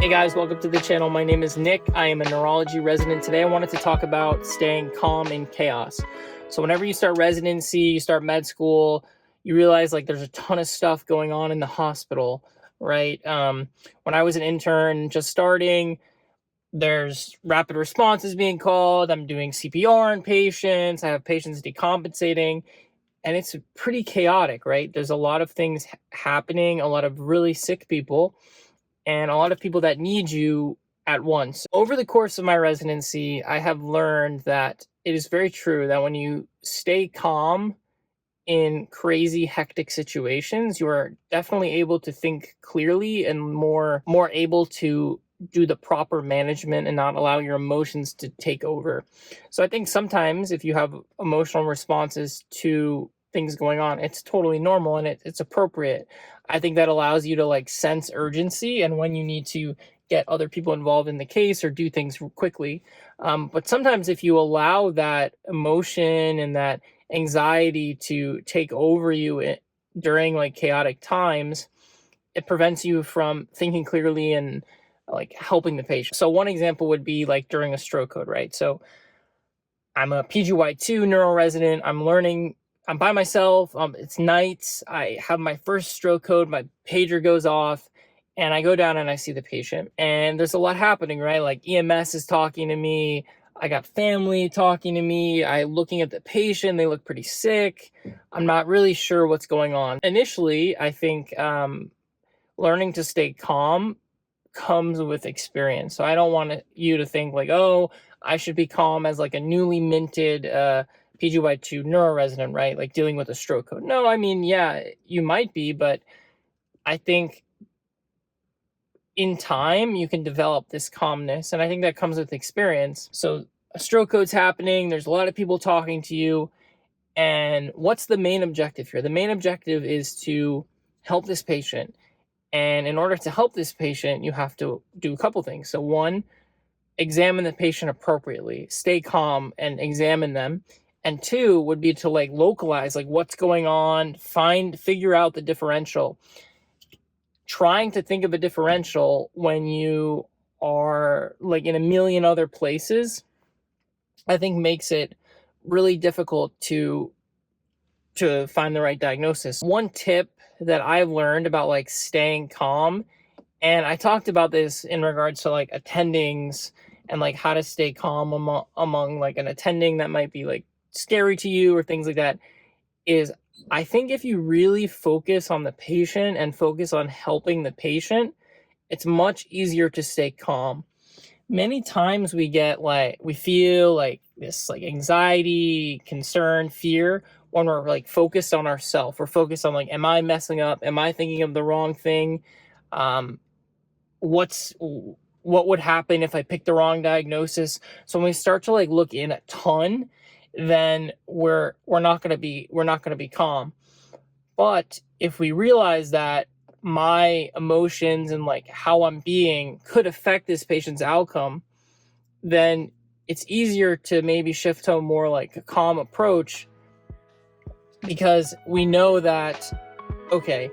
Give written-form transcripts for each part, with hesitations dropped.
Hey guys, welcome to the channel. My name is Nick. I am a neurology resident. Today I wanted to talk about staying calm in chaos. So whenever you start residency, you start med school, you realize like there's a ton of stuff going on in the hospital, right? When I was an intern just starting, there's rapid responses being called. I'm doing CPR on patients. I have patients decompensating, and it's pretty chaotic, right? There's a lot of things happening, a lot of really sick people, and a lot of people that need you at once. Over the course of my residency, I have learned that it is very true that when you stay calm in crazy, hectic situations, you are definitely able to think clearly and more able to do the proper management and not allow your emotions to take over. So I think sometimes if you have emotional responses to things going on, it's totally normal and it's appropriate. I think that allows you to like sense urgency and when you need to get other people involved in the case or do things quickly. But sometimes if you allow that emotion and that anxiety to take over you during like chaotic times, it prevents you from thinking clearly and like helping the patient. So one example would be like during a stroke code, right? So I'm a PGY2 neuro resident. I'm by myself. It's nights. I have my first stroke code. My pager goes off and I go down and I see the patient. And there's a lot happening, right? Like EMS is talking to me. I got family talking to me. I'm looking at the patient. They look pretty sick. I'm not really sure what's going on. Initially, I think learning to stay calm comes with experience. So I don't want you to think like, oh, I should be calm as like a newly minted PGY2 neuro resident, right? Like dealing with a stroke code. No, I mean, yeah, you might be, but I think in time you can develop this calmness. And I think that comes with experience. So a stroke code's happening. There's a lot of people talking to you. And what's the main objective here? The main objective is to help this patient. And in order to help this patient, you have to do a couple things. So one, examine the patient appropriately, stay calm and examine them. And two would be to like localize like what's going on, figure out the differential. Trying to think of a differential when you are like in a million other places, I think makes it really difficult to find the right diagnosis. One tip that I've learned about like staying calm, and I talked about this in regards to like attendings and like how to stay calm among like an attending that might be like scary to you or things like that, is I think if you really focus on the patient and focus on helping the patient, it's much easier to stay calm. Many times we feel like this like anxiety, concern, fear when we're like focused on ourselves. We're focused on like, am I messing up? Am I thinking of the wrong thing? What would happen if I pick the wrong diagnosis? So when we start to like look in a ton, then we're not gonna be calm. But if we realize that my emotions and like how I'm being could affect this patient's outcome, then it's easier to maybe shift to a more like a calm approach, because we know that, okay,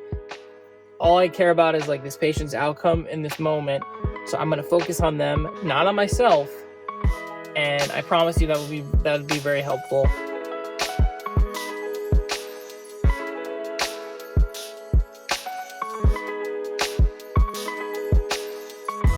all I care about is like this patient's outcome in this moment. So I'm going to focus on them, not on myself. And I promise you that would be very helpful.